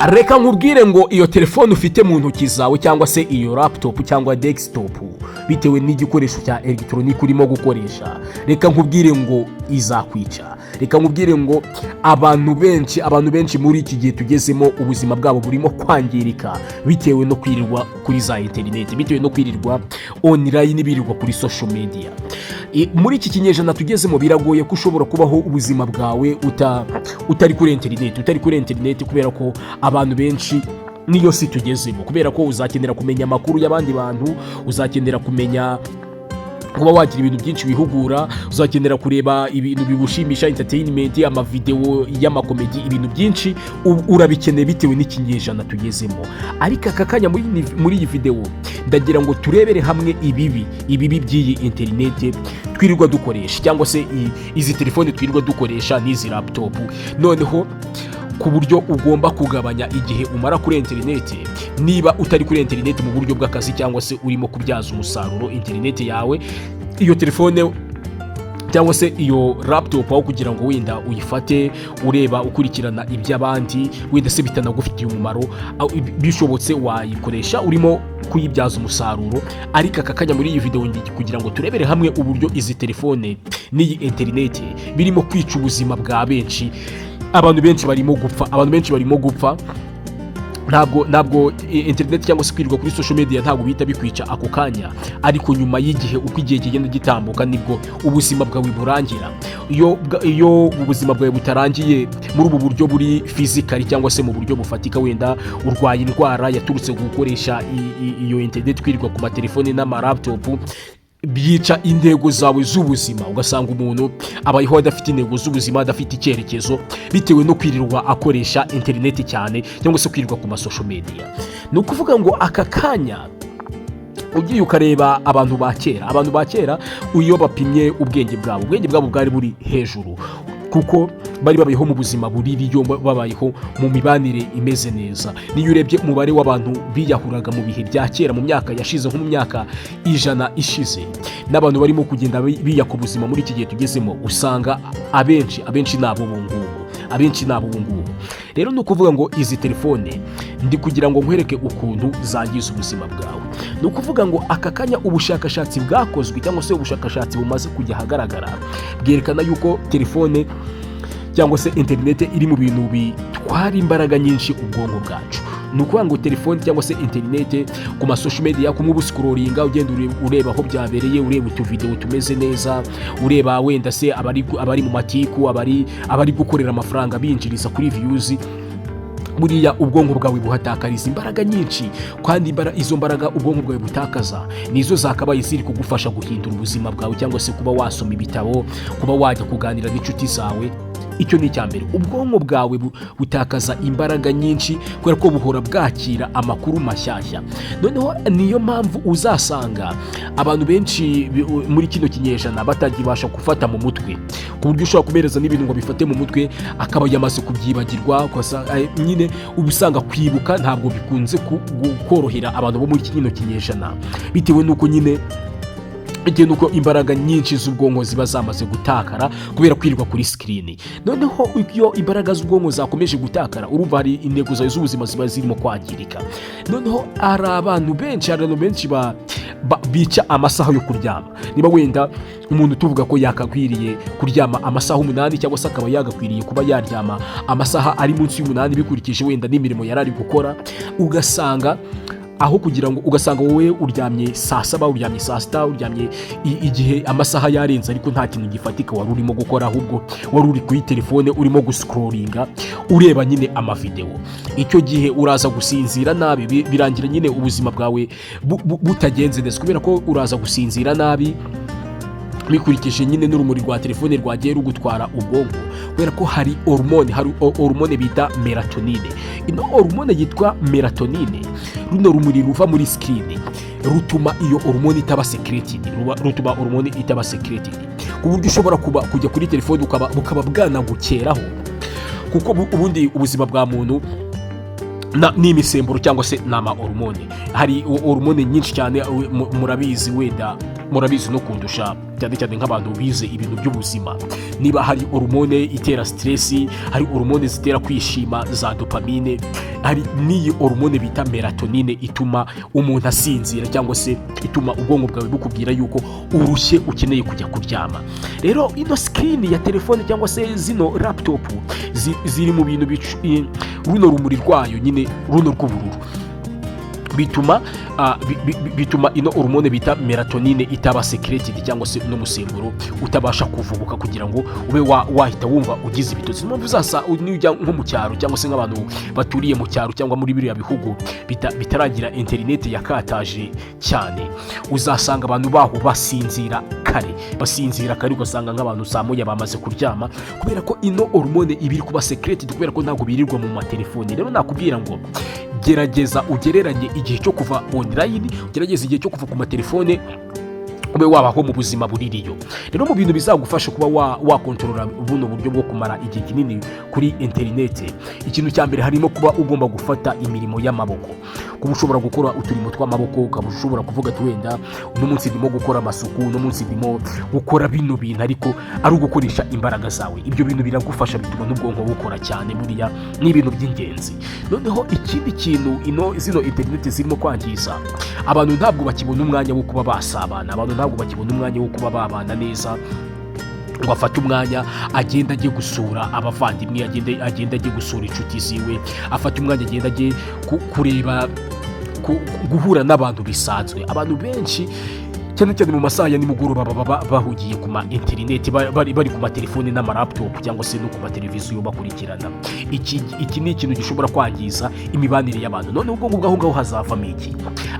reka nkubwire ngo iyo telefone ufite mu ntoki zawe cyangwa se iyo laptop cyangwa desktop bitewe n'igikoresho cya elegitoronike urimo gukoresha, reka nkubwire ngo izakwica. Reka nkubwire ngo abantu benshi muri iki gihe tugezemo ubuzima bwabo burimo kwangirika bitewe no kwirirwa kuri za interineti, bitewe no kwirirwa online, birirwa kuri social media. Muri iki kinyejana tugezemo biragoye ko ushobora kubaho ubuzima bwawe utari kuri interineti, kubera ko abantu benshi niyo si tugezemo, kubera ko uzakenera kumenya amakuru y'abandi bantu, uzakenera kumenya kuba wagira ibintu byinshi wihugura, uzakenera kureba ibintu bigushimisha, entertainment, amavideo y'amakomedi, ibintu byinshi urabikeneye bitewe n'ikinyejana tugezemo. Ariko aka kanya muri iyi video ndagira ngo turebere hamwe ibibi by'iyi interineti twirirwa dukoresha, cyangwa se izi telefone twirirwa dukoresha n'izi laptop, noneho ku buryo ugomba kugabanya igihe umara kuri interineti niba utari kuri interineti mu buryo bw'akazi, cyangwa se urimo kubyaza umusaruro interineti yawe, iyo telefone cyangwa se iyo laptop, aho kugira ngo wenda uyifate ureba ukurikirana iby'abandi, wenda se bitanagufitiye umumaro, bishobotse wayikoresha urimo kuyibyaza umusaruro. Ariko aka kanya muri iyi video kugira ngo turebere hamwe uburyo izi telefone n'iyi interineti birimo kwica ubuzima bwa benshi. Abantu benshi barimo gupfa. Ntabwo internet cyangwa se kwirirwa kuri social media ntabwo bihita bikwica ako kanya, ariko nyuma y'igihe, uko igihe kigenda gitambuka, nibwo ubuzima bwawe burangira. Iyo ubuzima bwawe butarangiye muri ubu buryo buri physically cyangwa se mu buryo bufatika, wenda urwaye indwara yaturutse gukoresha iyo internet, kwirirwa ku matelefone n'amalaptop, byica intego zawe z'ubuzima. Ugasanga umuntu abayeho adafite intego z'ubuzima, adafite icyerekezo, bitewe no kwirirwa akoresha interineti cyane, cyangwa se kwirirwa ku masocial media. Ni ukuvuga ngo aka kanya ugiye ukareba abantu ba kera iyo bapimye ubwenge bwabo bwari buri hejuru, kuko bari babayeho mu buzima buririyo, babayeho mu mibanire imeze neza. Niyo urebye umubare w'abantu biyahuraga mu bihe bya kera, mu myaka yashize, nko mu myaka 100 ishize, n'abantu barimo kugenda biyaka ubuzima muri iki gihe tugezemo, usanga abenshi nabo bungubu. Rero ni ukuvuga ngo izi telefone ndi kugira ngo nkwereke ukuntu zangiza ubuzima bwawe. Ni ukuvuga ngo aka kanya ubushakashatsi bwakozwe, cyangwa se ubushakashatsi bumaze kujya ahagaragara, bwerekana yuko telefone cyangwa se interineti iri mu bintu bitwara imbaraga nyinshi ubwonko bwacu. Ni ukuvuga ngo telefone cyangwa se interineti ku masocial media, kumubuscrollinga, ugenda ureba aho byabereye, ureba utuvideo tumeze neza, ureba wenda se abari mu matiku, abari gukorera amafaranga binjiriza kuri views. Buriya ubwonko bwawe buhatakariza imbaraga nyinshi, kandi izo mbaraga ubwonko bwawe butakaza nizo zakabaye ziri kugufasha guhindura ubuzima bwawe, cyangwa se kuba wasoma ibitabo, kuba wajya kuganira n'inshuti zawe. Icyo ni icyambere. Ubwonko bwawe butakaza imbaraga nyinshi kubera ko buhora bwakira amakuru mashyashya. Noneho niyo mpamvu uzasanga abantu benshi muri kino kinyejana batagibasha gufata mu mutwe, ku buryo ushobora kumereza n'ibintu ngo bifate mu mutwe akaba yamaze kubyibagirwa. Nyine ubusanga kwibuka ntabwo bikunze korohera abantu bo muri kino kinyejana, bitewe nuko imbaraga nyinshi z'ubwonko ziba zamaze gutakara kubera kwirirwa kuri screen. Noneho iyo imbaraga z'ubwonko zakomeje gutakara, urumva hari intego zawe z'ubuzima ziba zirimo kwangirika. Noneho hari abantu benshi bica amasaha yo kuryama. Niba wenda umuntu tuvuga ko yakakwiriye kuryama amasaha 8, cyangwa se akaba yagakwiriye kuba yaryama amasaha ari munsi y'8 bikurikije wenda n'imirimo yarari gukora, ugasanga wowe uryamye saa 7, uryamye saa 6, uryamye igihe amasaha yarenze, ariko nta kintu gifatika wari urimo gukora, ahubwo wari uri kuri telefone urimo guscrollinga, ureba nyine amavideo. Icyo gihe uraza gusinzira nabi, birangira nyine ubuzima bwawe butagenze neza, kubera ko uraza gusinzira nabi bikurikije nyine n'urumuri rwa telefone rwagiye rugutwara ubwonko, kubera ko hari hormone bita melatonine. Ino hormone yitwa melatonine, runo rumuri ruva muri screen rutuma iyo hormone itaba secreted, ku buryo ushobora kujya kuri telefone bukaba bwanagukeraho, kuko ubundi ubuzima bwa muntu n'imisemburo cyangwa se n'ama hormone. Hari hormone nyinshi cyane murabizi, wenda murabizi no kundusha cyane cyane nk'abantu bize ibintu by'ubuzima, niba hari hormone itera stress, hari hormone zitera kwishima za dopamine, hari n'iyi hormone bita melatonine ituma umuntu asinzira cyangwa se ituma ubwonko bwawe bukubwira yuko urushye ukeneye kujya kuryama. Rero ino screen ya telefone cyangwa se zino laptop ziri mu bintu runo rumuri rwayo nyine runo rw'ubururu bituma ino hormone bita melatonine itaba secreted cyangwa se n'umusemburo utabasha kuvubuka kugira ngo ube wahita wumva ugize ibitotsi. Niyo mpamvu uzasa ujya nko mu cyaro cyangwa se nk'abantu baturiye mu cyaro cyangwa muri biriya bihugu bitaragira internet yakataje cyane, uzasanga abantu baho basinzira kare ugasanga nk'abantu saa moya bamaze kuryama kubera ko ino hormone ibiri kuba secreted kubera ko ntabwo birirwa mu matelefoni. Rero nakubwira ngo gerageza ugereranye igihe cyo kuva online, ugerageza igihe cyo kuva ku matelefone ube wabaho mu buzima buririyo. Rero mu bintu bizagufasha kuba wakontorora buno buryo bwo kumara igihe kinini kuri interineti, ikintu cya mbere harimo kuba ugomba gufata imirimo y'amaboko, kuba ushobora gukora uturimo tw'amaboko, ukaba ushobora kuvuga ati wenda uno munsi ndimo gukora amasuku, uno munsi ndimo gukora bino bintu ariko ari ugukoresha imbaraga zawe. Ibyo bintu biragufasha, bituma n'ubwonko bukora cyane, buriya ni ibintu by'ingenzi. Noneho ikindi kintu zino interineti zirimo kwangiza, abantu ntabwo bakibona umwanya wo kuba basabana, abantu ntabwo bakibona umwanya wo kuba babana neza, ngo afate umwanya agenda ajye gusura abavandimwe, agenda ajye gusura inshuti ziwe, afate umwanya agenda ajye kureba guhura n'abantu bisanzwe. Abantu benshi cyane cyane mu masaha ya nimugoroba baba bahugiye ku ma interineti, bari ku matelefone n'amaraptop cyangwa se no ku mateleviziyo bakurikirana. Iki ni ikintu gishobora kwangiza imibanire y'abantu. None ubwo ngaho ngaho hazavamo iki?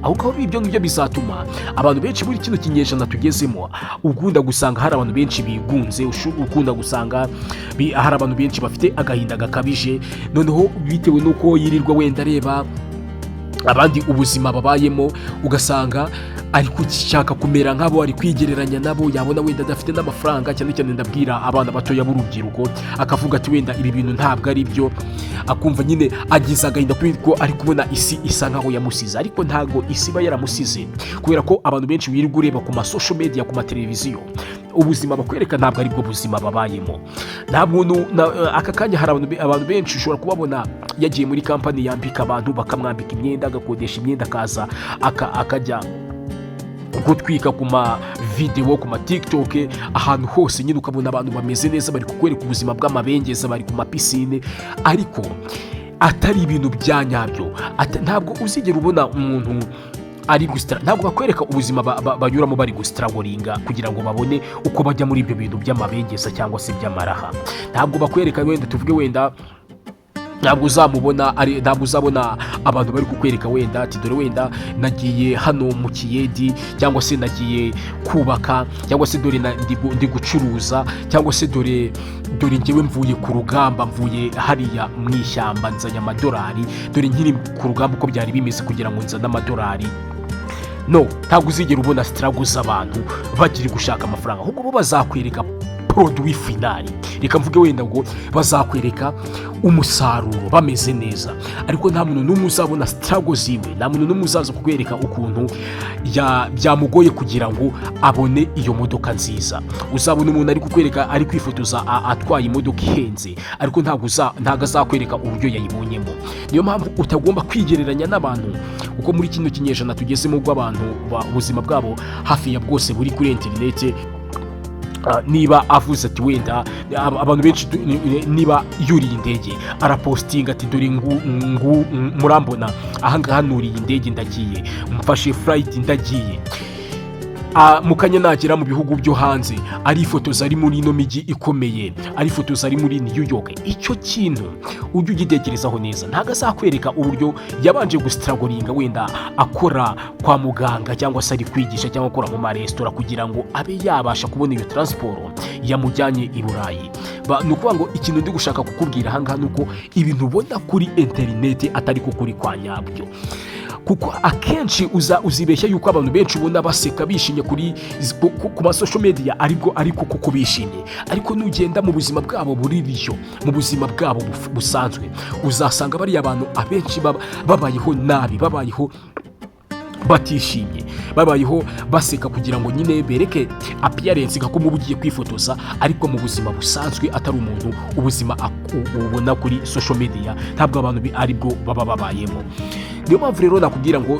Aho ngaho ibyo ngibyo bizatuma abantu benshi muri kino kinyejana tugezemo, ukunda gusanga hari abantu benshi bigunze, ukunda gusanga hari abantu benshi bafite agahinda gakabije, noneho bitewe n'uko yirirwa wenda areba abandi ubuzima babayemo, ugasanga ari gushaka kumera nk'abo, ari kwigereranya nabo, yabona wenda adafite n'amafaranga, cyane cyane ndabwira abana batoya b'urubyiruko, akavuga ati wenda ibi bintu ntabwo ari byo, akumva nyine agize agahinda kuko ari kubona isi isa nkaho yamusize. Ariko ntabwo isi iba yaramusize, kubera ko abantu benshi wirirwa ureba ku social media, ku mateleviziyo, ubuzima bakwereka ntabwo aribwo buzima babayemo. Ntabwo aka kanya hari abantu benshi ushobora kubabona yagiye muri kampani yambika abantu, bakamwambika imyenda, agakodesha imyenda, akaza akajya gutwika ku ma video, ku ma TikTok, ahantu hose nyine ukabona abantu bameze neza, bari kukwereka ubuzima bw'amabengeza, bari ku mapisine, ariko atari ibintu bya nyabyo. Ntabwo uzigera ubona umuntu ntabwo bakwereka ubuzima banyuramo bari gustragoringa kugira ngo babone uko bajya muri ibyo bintu by'amabengeza cyangwa se by'amaraha. Ntabwo bakwereka wenda tuvuge wenda ntabwo uzabona abantu bari kukwereka wenda ati dore wenda nagiye hano mu Kiyedi, cyangwa se nagiye kubaka, cyangwa se dore ndi gucuruza, cyangwa se dore ngewe mvuye ku rugamba, mvuye hariya mu ishyamba nzanye amadolari, dore nkiri ku rugamba uko byari bimeze kugira ngo nzane amadolari. No, ntabwo uzigera ubona struggle z'abantu bagiri gushaka amafaranga, ahubwo bo bazakwereka produit final. Reka mvuge wenda ngo bazakwereka umusaruro bameze neza, ariko nta muntu n'umwe uzabona struggle ziwe, nta muntu n'umwe uzaza kukwereka ukuntu byamugoye kugira ngo abone iyo modoka nziza. Uzabona umuntu ari kukwereka, ari kwifotoza atwaye imodoka ihenze, ariko ntabwo azakwereka uburyo yayibonyemo. Niyo mpamvu utagomba kwigereranya n'abantu, kuko muri kino kinyejana tugezemo bw'abantu ubuzima bwabo hafi ya bwose buri kuri interineti. Niba avuze ati wenda abantu benshi, niba yuriye indege arapostinga ati dore murambona ahangaha nuriye indege ndagiye, mfashe flight ndagiye, mukanya nagera mu bihugu byo hanze arifotoza ari muri ino migi ikomeye, arifotoza ari muri New York. Icyo kintu ujye ugitekerezaho neza, ntago azakwereka uburyo yabanje gustragoringa wenda akora kwa muganga, cyangwa se ari kwigisha, cyangwa akora mu maresitora kugira ngo abe yabasha kubona iyo transport yamujyanye i Burayi. Ni ukuvuga ngo ikintu ndi gushaka kukubwira ahangaha nuko ibintu ubona kuri interineti atari ko kuri kwa nyabyo, kuko akenshi uzibeshya yuko abantu benshi ubona baseka bishimye ku ma social media ariko kuko bishimye, ariko nugenda mu buzima bwabo buririyo, mu buzima bwabo busanzwe, uzasanga bari abantu abenshi babayeho nabi, babayeho batishimye, babayeho baseka kugira ngo nyine bereke appearance ko muba ugiye kwifotoza, ariko mu buzima busanzwe atari umuntu ubuzima ubona kuri social media ntabwo abantu ari bwo baba babayemo. Niyo mpamvu rero nakubwira ngo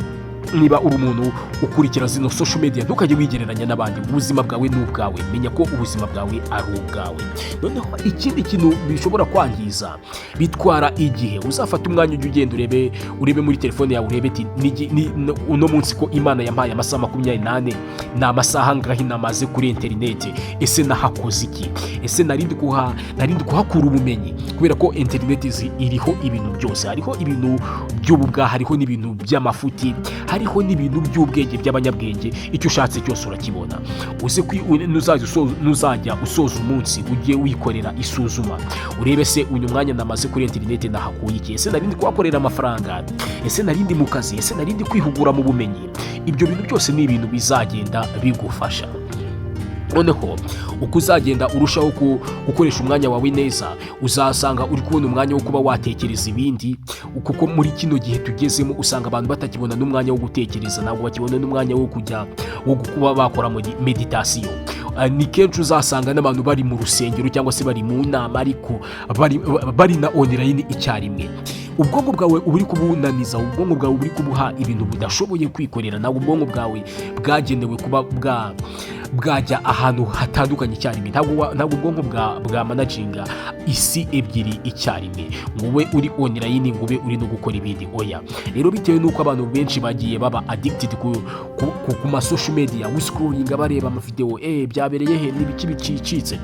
niba uri umuntu ukurikira zino social media ntukajye wigereranya n'abandi. Ubuzima bwawe ni ubwawe, menya ko ubuzima bwawe ari ubwawe. Noneho ikindi kintu bishobora kwangiza, bitwara igihe. Uzafata umwanya ujye ugenda urebe muri telefone yawe, urebe ati uno munsi ko Imana yampaye amasaha 24 ni amasaha ngahe namaze kuri internet, ese nahakoze iki? Ese narindi kuhakura ubumenyi? Kubera ko internet iriho ibintu byose, hariho ibintu by'ububwa, hariho n'ibintu by'amafuti, hariho n'ibintu by'ubwenge by'abanyabwenge. Icyo ushatse cyose urakibona. Uze nuzajya usoza umunsi ujye wikorera isuzuma, urebe se uyu mwanya namaze kuri internet nahakuye iki? Ese narindi kuhakorera amafaranga? Ese narindi mu kazi? Ese narindi kwihugura mu bumenyi? Ibyo bintu byose ni ibintu bizagenda bigufasha. Noneho uko uzagenda urushaho gukoresha umwanya wawe neza, uzasanga uri kubona umwanya wo kuba watekereza ibindi, kuko muri kino gihe tugezemo usanga abantu batakibona n'umwanya wo gutekereza, ntabwo bakibona n'umwanya wo kuba bakora meditation. Ni kenshi uzasanga n'abantu bari mu rusengero cyangwa se bari mu nama, ariko bari na online icyarimwe. Ubwonko bwawe uri kubunaniza, ubwonko bwawe uri kubuha ibintu budashoboye kwikorera. Ntabwo ubwonko bwawe bwagenewe kuba bwajya ahantu hatandukanye icyarimwe. Ntabwo ubwonko bwa managinga isi ebyiri icyarimwe, ngo ube uri online ngo ube uri no gukora ibindi. Oya, rero bitewe n'uko abantu benshi bagiye baba addicted ku social media, wiscrolling bareba amavideo, byabereye he n'ibiki bicicitse,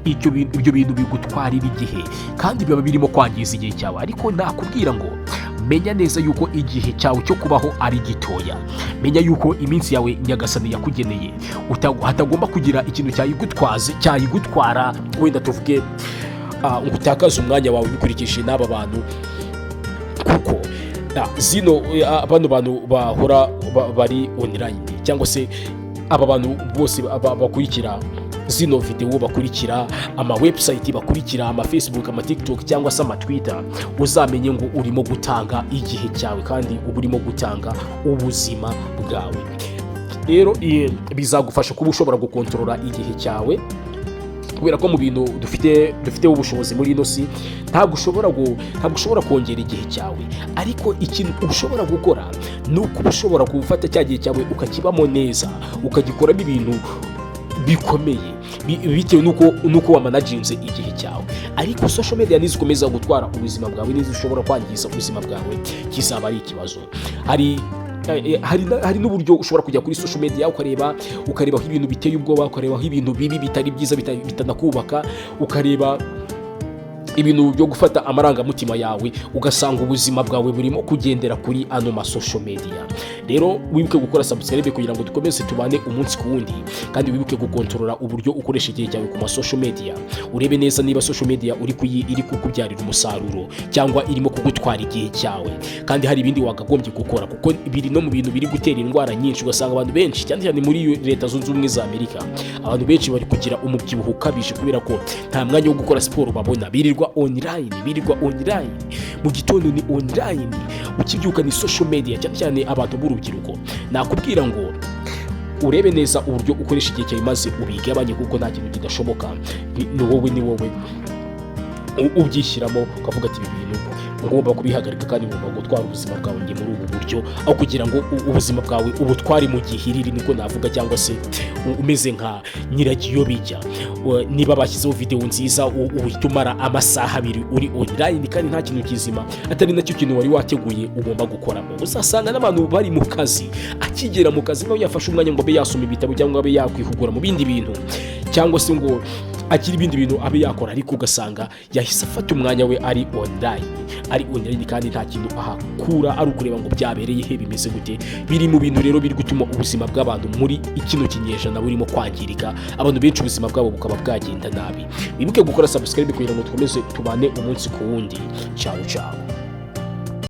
ibyo bintu bigutwarira igihe kandi biba birimo kwangiza igihe cyawe. Ariko nakubwira ngo menya neza yuko igihe cyawe cyo kubaho ari gitoya. Menya yuko iminsi yawe Nyagasani yakugeneye, hatagomba kugira ikintu cyayigutwara, wenda tuvuge ngo utakaze umwanya wawe bikurikije n'aba bantu, kuko bano bantu bahora bari online, cyangwa se aba bantu bose bakurikira zino video, bakurikira ama website, bakurikira ama Facebook, ama TikTok cyangwa se ama Twitter, uzamenye ngo urimo gutanga igihe cyawe kandi urimo gutanga ubuzima bwawe. Rero bizagufasha kuba ushobora gukontorora igihe cyawe, kubera ko mu bintu dufite ubushobozi muri ino si ntabwo ushobora kongera igihe cyawe, ariko ikintu ushobora gukora ni uko ushobora gufata cya gihe cyawe ukakibamo neza, ukagikoramo ibintu bikomeye bitewe nuko wamanaginze igihe cyawe. Ariko social media nizikomeza gutwara ubuzima bwawe, nizishobora kwangiza ubuzima bwawe, kizaba ari ikibazo. Hari n'uburyo ushobora kujya kuri social media ukarebaho ibintu biteye ubwoba, ukarebaho ibintu bibi bitari byiza bitanakubaka, ukareba ibintu byo gufata amarangamutima yawe, ugasanga ubuzima bwawe burimo kugendera kuri ano social media. Rero wibuke gukora subscribe kugira ngo dukomeze tubane umunsi ku wundi, kandi wibuke gukontorora uburyo ukoresha igihe cyawe ku social media. Urebe neza niba social media iri kukubyarira umusaruro cyangwa irimo kugutwara igihe cyawe, kandi hari ibindi wakagombye gukora, kuko biri no mu bintu biri gutera indwara nyinshi. Ugasanga abantu benshi cyane cyane muri Leta Zunze Ubumwe za Amerika, abantu benshi bari kugira umubyibuho ukabije kubera ko nta mwanya wo gukora siporo babona, birirwa online, mu gitondo ni online, ukibyuka ni social media, cyane cyane abantu b'urubyiruko. Nakubwira ngo urebe neza uburyo ukoresha igihe cyawe maze ubigabanye, kuko nta kintu kidashoboka. Ni wowe ubyishyiramo ukavuga ati ibi bintu ngomba kubihagarika kandi ngomba gutwara ubuzima bwawe muri ubu buryo, aho kugira ngo ubuzima bwawe ubutware mu gihiriri, niko navuga, cyangwa se umeze nka nyiragiyo bijya. Niba bashyizeho video nziza uhita umara amasaha 2 uri online kandi nta kintu kizima, atari nacyo kintu wari wateguye ugomba gukoramo. Uzasanga n'abantu bari mu kazi, akigera mu kazi nawe yafashe umwanya ngo abe yasoma ibitabo cyangwa abe yakwihugura mu bindi bintu, cyangwa se ngo akiri ibindi bintu abe yakora, ariko ugasanga yahise afata umwanya we ari online kandi nta kintu ahakura, ari ukureba ngo byabereye he, bimeze gute. Biri mu bintu rero biri gutuma ubuzima bw'abantu muri kino kinyejana burimo kwangirika, abantu benshi ubuzima bwabo bukaba bwagenda nabi. Wibuke gukora subscribe kugira ngo dukomeze tubane umunsi ku wundi. Ciao.